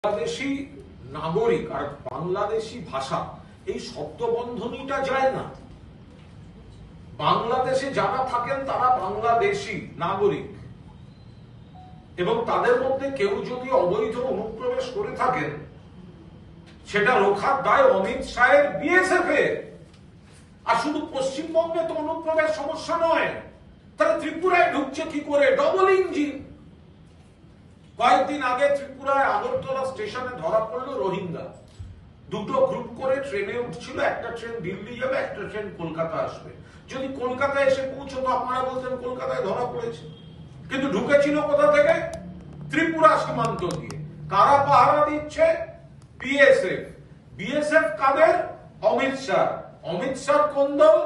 বাংলাদেশি নাগরিক আর বাংলাদেশি ভাষা এই শব্দবন্ধনীটা যায় না। বাংলাদেশে যারা থাকেন তারা বাংলাদেশি নাগরিক এবং তাদের মধ্যে কেউ যদি অবৈধ অনুপ্রবেশ করে থাকেন সেটা রোখার দায় অমিত শাহের বিএসএফ এর। আর শুধু পশ্চিমবঙ্গে তো অনুপ্রবেশ সমস্যা নয়, তারা ত্রিপুরায় ঢুকছে কি করে? Double engine. কয়েকদিন আগে ত্রিপুরায় আগরতলা স্টেশনে ধরা পড়লো রোহিঙ্গা। দুটো গ্রুপ করে ট্রেনে উঠছিল, একটা ট্রেন দিল্লি যাবে, একটা ট্রেন কলকাতা আসবে। যদি কলকাতায় এসে পৌঁছতো আপনারা বলতেন কলকাতায় ধরা পড়েছে, কিন্তু ঢুকেছিল কোথা থেকে? ত্রিপুরা সীমান্ত দিয়ে। কারা পাহারা দিচ্ছে? বিএসএফ। বিএসএফ কাদের? অমিত শাহ। অমিত শাহ কোন দল?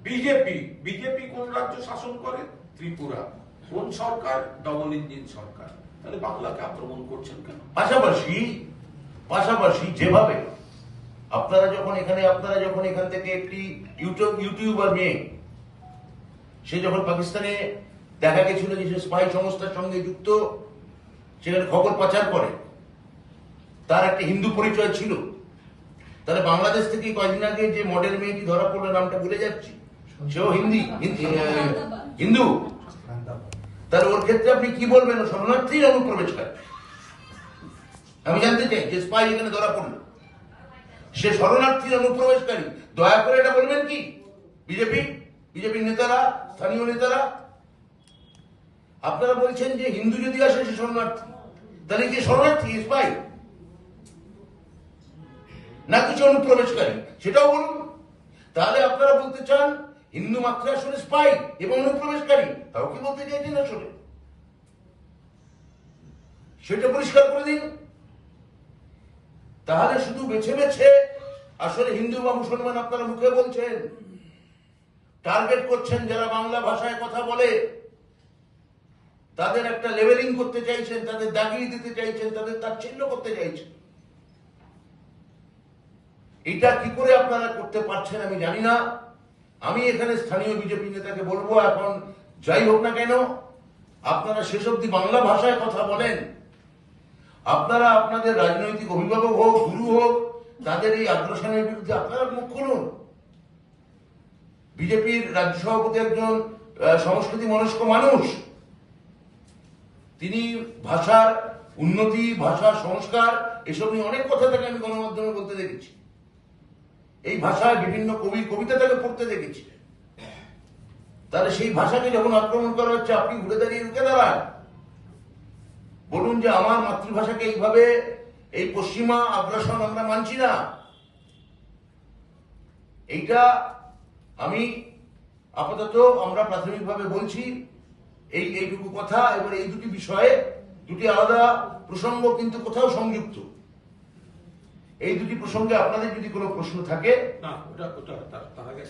বিজেপি। বিজেপি কোন রাজ্য শাসন করে? ত্রিপুরা। কোন সরকার? ডবল ইঞ্জিন সরকার। তাহলে বাংলাকে আক্রমণ করছেন কেন? পাশাপাশি যেভাবে আপনারা যখন এখান থেকে একটি ইউটিউবার মেয়ে, সে যখন পাকিস্তানে দেখা গেছিল যে সে স্পাই সংস্থার সঙ্গে যুক্ত, সেখানে খবর পাচার করে, তার একটা হিন্দু পরিচয় ছিল। তাহলে বাংলাদেশ থেকে কয়েকদিন আগে যে মডেল মেয়েটি ধরা পড়লো, নামটা ভুলে যাচ্ছি, সেও হিন্দু। তাহলে ওর ক্ষেত্রে আপনি কি বলবেন? ও শরণার্থীর অনুপ্রবেশকারী। আমি জানতে চাই, যে স্পাই এখানে ধরা পড়লো সে শরণার্থীর অনুপ্রবেশকারী, দয়া করে এটা বলবেন কি বিজেপির নেতারা, স্থানীয় নেতারা? আপনারা বলছেন যে হিন্দু যদি আসে সে শরণার্থী, তাহলে কি শরণার্থী স্পাই না কিছু অনুপ্রবেশকারী? সেটাও বলুন। তাহলে আপনারা বলতে চান হিন্দু মাত্র আসলে স্পাই এবং অনুপ্রবেশকারী, তাও কি বলতে চাইছেন আসলে? সেটা পরিষ্কার করে দিন। তাহলে শুধু বেছে বেছে আসলে হিন্দু বা মুসলমান আপনারা মুখে বলছেন, টার্গেট করছেন যারা বাংলা ভাষায় কথা বলে, তাদের একটা লেভেলিং করতে চাইছেন, তাদের দাগিয়ে দিতে চাইছেন, তাদের তাচ্ছিল্য করতে চাইছেন। এটা কি করে আপনারা করতে পারছেন আমি জানি না। আমি এখানে স্থানীয় বিজেপি নেতাকে বলবো, এখন যাই হোক না কেন, আপনারা শেষ অব্দি বাংলা ভাষায় কথা বলেন। আপনারা আপনাদের রাজনৈতিক অভিভাবক হোক, গুরু হোক, তাদের এই আগ্রাসনের বিরুদ্ধে আপনারা মুখ খুলুন। বিজেপির রাজ্য সভাপতি একজন সংস্কৃতি মনস্ক মানুষ, তিনি ভাষার উন্নতি, ভাষার সংস্কার এসব নিয়ে অনেক কথা তাকে আমি গণমাধ্যমে বলতে দেখেছি। এই ভাষায় বিভিন্ন কবিতা তাকে পড়তে দেখেছি। তাহলে সেই ভাষাকে যখন আক্রমণ করা হচ্ছে, আপনি ঘুরে দাঁড়িয়ে রুখে দাঁড়ান, বলুন যে আমার মাতৃভাষাকে এইভাবে এই পশ্চিমা আগ্রাসন আমরা মানছি না। এইটা আমি আপাতত আমরা প্রাথমিকভাবে বলছি এইটুকু কথা। এবার এই দুটি বিষয়ে দুটি আলাদা প্রসঙ্গ, কিন্তু কোথাও সংযুক্ত। এই দুটি প্রসঙ্গে আপনাদের যদি কোনো প্রশ্ন থাকে। না, ওটা তার আগে